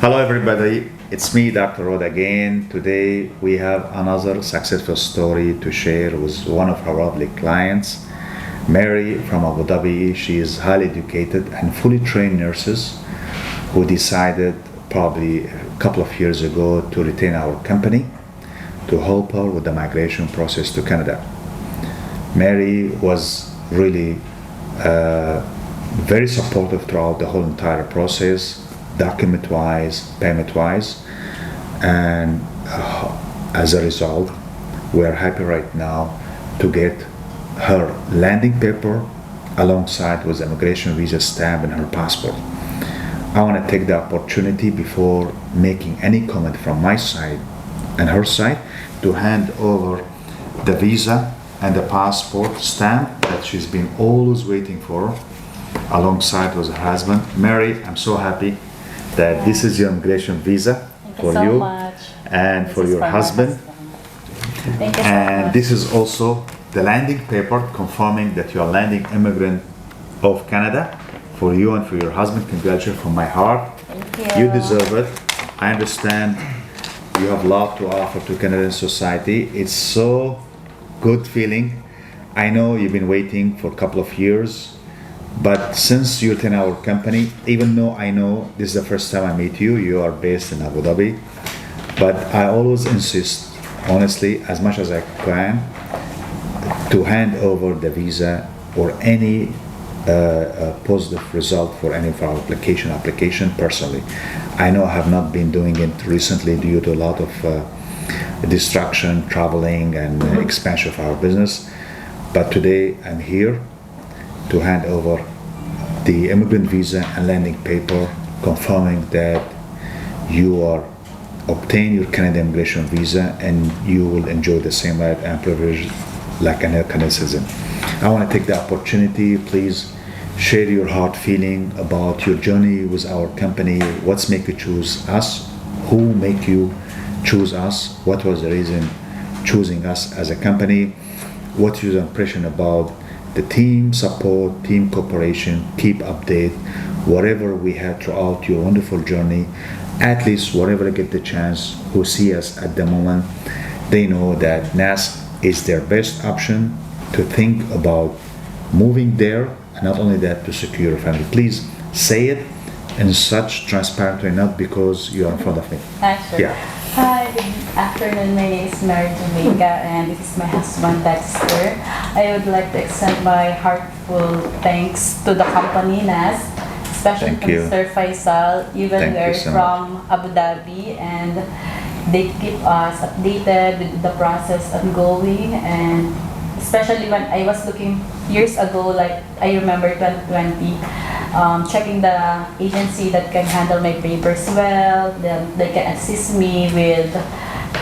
Hello, everybody. It's me, Dr. Rod, again. Today we have another successful story to share with one of our lovely clients, Mary from Abu Dhabi. She is highly educated and fully trained nurses who decided probably a couple of years ago to retain our company to help her with the migration process to Canada. Mary was really very supportive throughout the whole entire process, document-wise, payment-wise, and as a result, we are happy right now to get her landing paper alongside with the immigration visa stamp and her passport. I want to take the opportunity before making any comment from my side and her side to hand over the visa and the passport stamp that she's been always waiting for alongside with her husband. Mary, I'm so happy that this is your immigration visa for so you much. and This for is your my husband. Thank you so And much. this is also the landing paper confirming that you are landing immigrant of Canada for you and for your husband. Congratulations from my heart. Thank you. You deserve it. I understand you have a lot to offer to Canadian society. It's so good feeling. I know you've been waiting for a couple of years, but since you're in our company, even though I know this is the first time I meet you, you are based in Abu Dhabi, but I always insist, honestly, as much as I can, to hand over the visa or any positive result for any of our application personally. I know I have not been doing it recently due to a lot of distraction, traveling, and expansion of our business. But today I'm here to hand over the immigrant visa and landing paper confirming that you are obtain your Canadian immigration visa and you will enjoy the same right and privilege like any Canadian citizen. I want to take the opportunity, please share your heart feeling about your journey with our company. What's make you choose us? Who make you choose us? What was the reason choosing us as a company? What's your impression about the team support, team cooperation, keep update, whatever we had throughout your wonderful journey, at least whatever get the chance, who see us at the moment, they know that NASC is their best option to think about moving there, and not only that, to secure a family. Please say it in such transparent way, not because you are in front of me. Sure. Yeah. Hi, good afternoon. My name is Mary Jamaica, and this is my husband Dexter. I would like to extend my heartful thanks to the company NASC, especially Thank to you. Mr. Faisal. Even Thank you we're so from Abu Dhabi, and they keep us updated with the process ongoing, and especially when I was looking years ago, like I remember 2020, checking the agency that can handle my papers well, then they can assist me with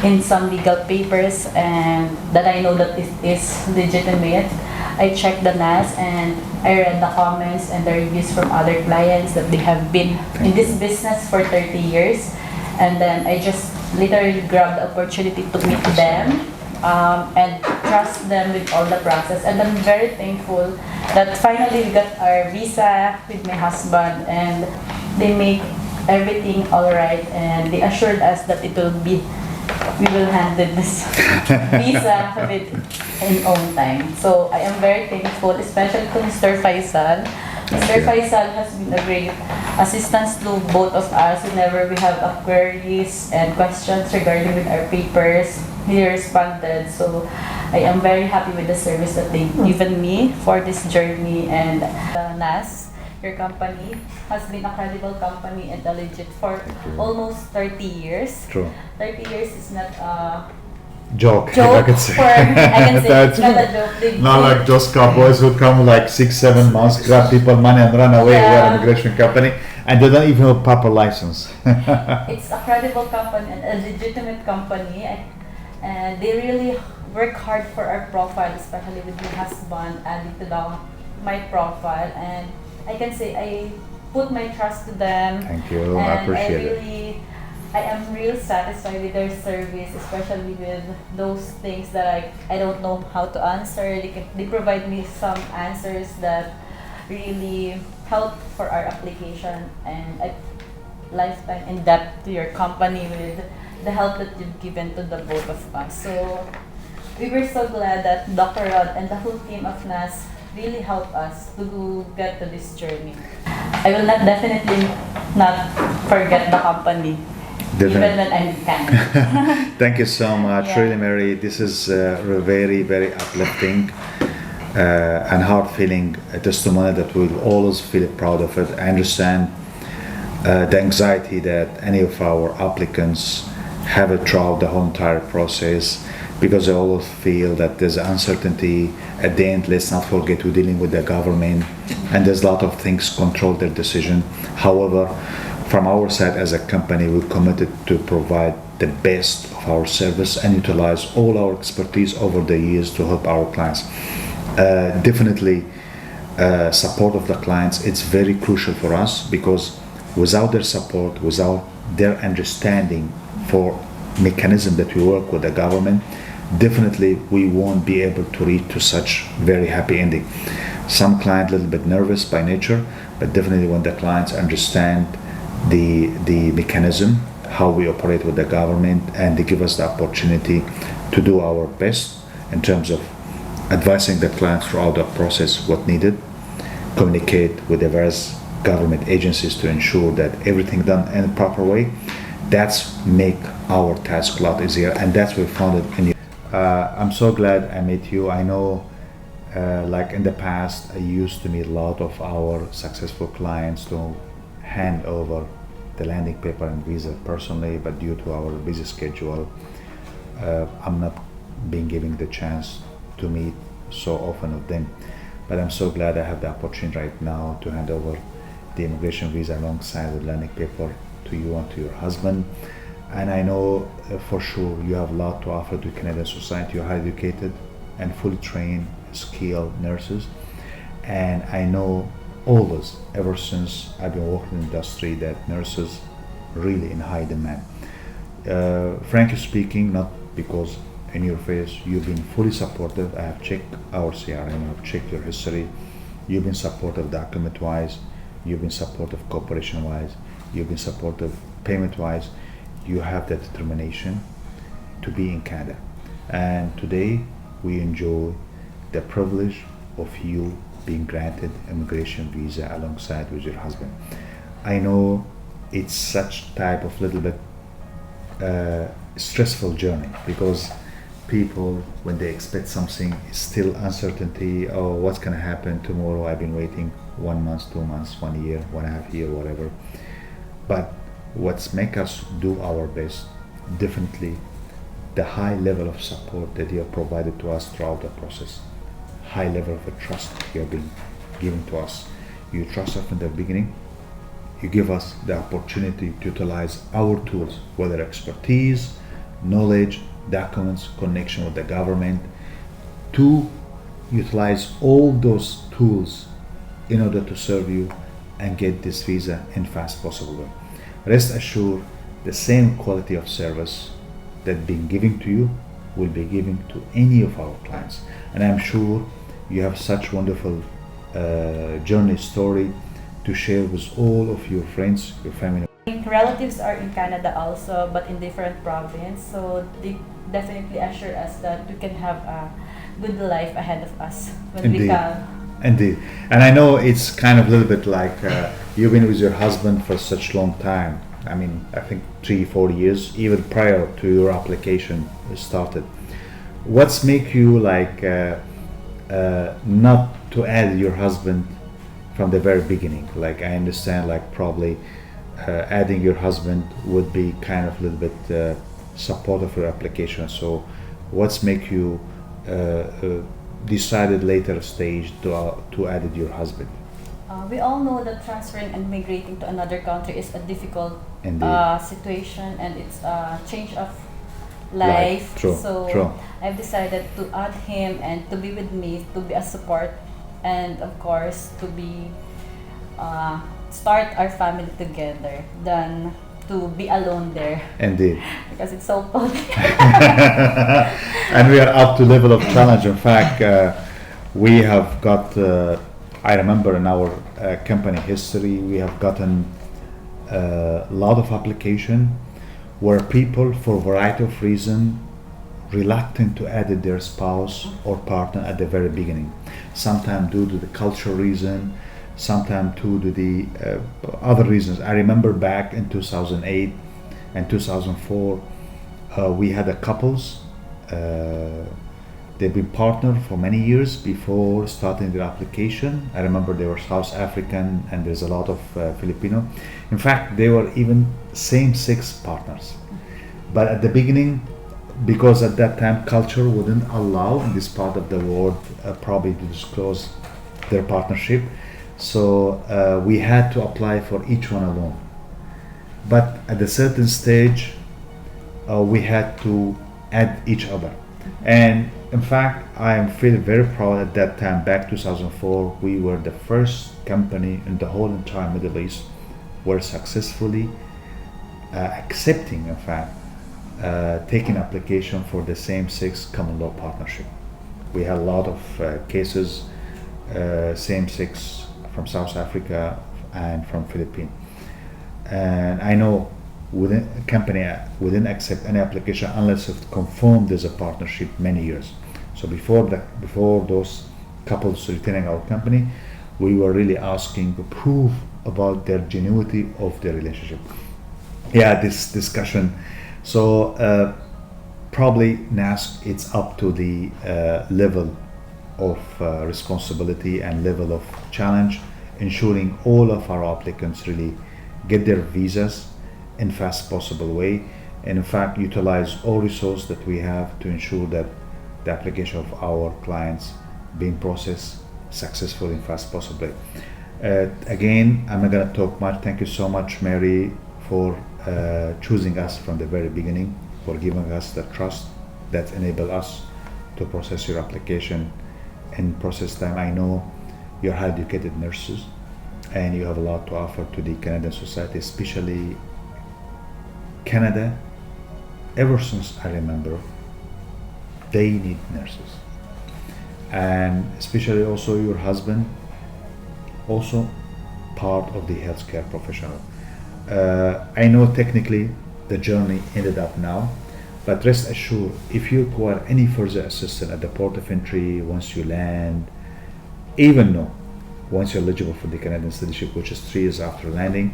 in some legal papers, and that I know that it is legitimate. I checked the NAS and I read the comments and the reviews from other clients that they have been in this business for 30 years, and then I just literally grabbed the opportunity to meet them and trust them with all the process. And I'm very thankful that finally we got our visa with my husband, and they make everything all right, and they assured us that it will be, we will handle this visa with in own time. So I am very thankful, especially to Mr. Faisal. Mr. Faisal has been a great assistance to both of us whenever we have queries and questions regarding with our papers. He responded. So I am very happy with the service that they've given me for this journey. And NAS, your company, has been a credible company and a legit for almost 30 years. True. 30 years is not a Joke, joke I can say. for, I can say That's it's not a joke. They not give- like those cowboys who come like 6-7 months, grab people money and run away. Yeah. We're an immigration company and they don't even have proper license. It's a credible company and a legitimate company, and they really work hard for our profile, especially with my husband adding to my profile. And I can say I put my trust to them. Thank you, I And appreciate it. I am really satisfied with their service, especially with those things that I don't know how to answer. They provide me some answers that really help for our application, and lifetime in debt to your company with the help that you've given to the both of us. So we were so glad that Dr. Rod and the whole team of NASC really helped us to get to this journey. I will definitely not forget the company, even when I'm in Canada. Thank you so much, Yeah. really, Mary. This is very, very uplifting and heart-feeling testimony that we'll always feel proud of it. I understand the anxiety that any of our applicants have it throughout the whole entire process, because I always feel that there's uncertainty. At the end, let's not forget we're dealing with the government, and there's a lot of things control their decision. However, from our side as a company, we're committed to provide the best of our service and utilize all our expertise over the years to help our clients. Definitely, support of the clients, it's very crucial for us, because without their support, without their understanding for mechanism that we work with the government, definitely we won't be able to reach to such very happy ending. Some client a little bit nervous by nature, but definitely when the clients understand the mechanism, how we operate with the government, and they give us the opportunity to do our best in terms of advising the clients throughout the process what needed, communicate with the various government agencies to ensure that everything done in a proper way. That's make our task a lot easier, and that's what we found it in you. I'm so glad I met you. I know, like in the past, I used to meet a lot of our successful clients to hand over the landing paper and visa personally, but due to our busy schedule, I'm not being given the chance to meet so often of them. But I'm so glad I have the opportunity right now to hand over the immigration visa alongside the landing paper to you and to your husband. And I know for sure you have a lot to offer to Canadian society. You're highly educated and fully trained, skilled nurses. And I know always, ever since I've been working in the industry, that nurses really in high demand. Frankly speaking, not because in your face, you've been fully supportive. I have checked our CRM, I've checked your history. You've been supportive document-wise, you've been supportive cooperation-wise, you've been supportive payment-wise. You have that determination to be in Canada. And today, we enjoy the privilege of you being granted immigration visa alongside with your husband. I know it's such type of little bit stressful journey, because people, when they expect something, is still uncertainty. Oh, what's gonna happen tomorrow? I've been waiting 1 month, 2 months, 1 year, 1.5 years, whatever. But what's make us do our best, definitely the high level of support that you have provided to us throughout the process, high level of trust you have been giving to us. You trust us from the beginning. You give us the opportunity to utilize our tools, whether expertise, knowledge, documents, connection with the government, to utilize all those tools in order to serve you and get this visa in fast possible way. Rest assured, the same quality of service that been given to you will be given to any of our clients. And I'm sure you have such wonderful journey story to share with all of your friends, your family. Relatives are in Canada also, but in different province. So they definitely assure us that we can have a good life ahead of us when we come. Indeed. And I know it's kind of a little bit like you've been with your husband for such long time. I mean, I think 3-4 years, even prior to your application started. What's make you like not to add your husband from the very beginning? Like, I understand, like probably adding your husband would be kind of a little bit supportive for your application. So what's make you decided later stage to add your husband? We all know that transferring and migrating to another country is a difficult situation, and it's a change of life. True, so true. I've decided to add him and to be with me, to be a support, and of course to be start our family together than to be alone there. Indeed. Because it's so cold. And we are up to level of challenge. In fact, we have got, I remember in our company history, we have gotten a lot of application where people, for a variety of reasons, reluctant to add their spouse or partner at the very beginning. Sometimes due to the cultural reason, sometimes due to the other reasons. I remember back in 2008 and 2004, we had a couples. They've been partnered for many years before starting their application. I remember they were South African and there's a lot of Filipino. In fact, they were even same-sex partners. But at the beginning, because at that time culture wouldn't allow in this part of the world probably to disclose their partnership, so we had to apply for each one alone. But at a certain stage, we had to add each other. And in fact, I am feeling very proud at that time, back 2004, we were the first company in the whole entire Middle East were successfully accepting, in fact, taking application for the same-sex common law partnership. We had a lot of cases, same-sex from South Africa and from Philippines. And I know within a company wouldn't accept any application unless it's confirmed there's a partnership many years. So before those couples returning our company, we were really asking to prove about their genuinity of their relationship. Yeah, this discussion. So probably NASC, it's up to the level of responsibility and level of challenge, ensuring all of our applicants really get their visas in fast possible way, and in fact utilize all resources that we have to ensure that the application of our clients being processed successfully in fast possible way. Again, I'm not going to talk much. Thank you so much, Mary, for choosing us from the very beginning, for giving us the trust that enable us to process your application in process time. I know you're highly educated nurses and you have a lot to offer to the Canadian society, especially Canada. Ever since I remember, they need nurses, and especially also your husband, also part of the healthcare professional. I know technically the journey ended up now, but rest assured, if you require any further assistance at the port of entry, once you land, even though once you're eligible for the Canadian citizenship, which is 3 years after landing,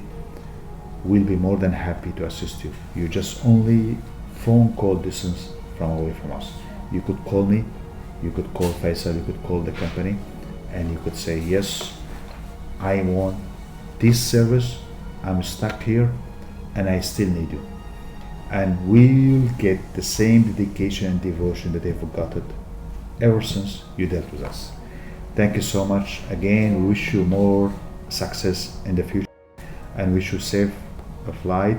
we'll be more than happy to assist you. You just only phone call distance from away from us. You could call me, you could call Faisal, you could call the company, and you could say, yes, I want this service, I'm stuck here, and I still need you. And we'll get the same dedication and devotion that they've got it ever since you dealt with us. Thank you so much. Again, we wish you more success in the future and wish you safe flight.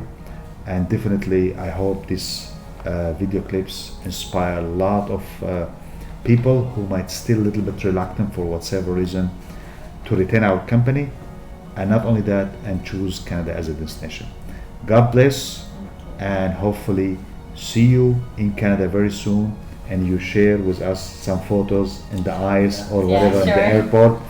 And definitely, I hope these video clips inspire a lot of people who might still a little bit reluctant for whatever reason to retain our company, and not only that, and choose Canada as a destination. God bless, and hopefully see you in Canada very soon, and you share with us some photos in the eyes or whatever in the airport.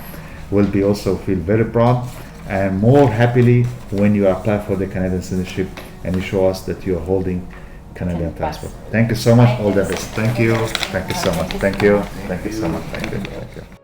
We'll be also feel very proud and more happily when you apply for the Canadian citizenship and you show us that you're holding Canadian passport. Thank you so much. All the best. Thank you. Thank you so much. Thank you. Thank you so much. Thank you. Thank you.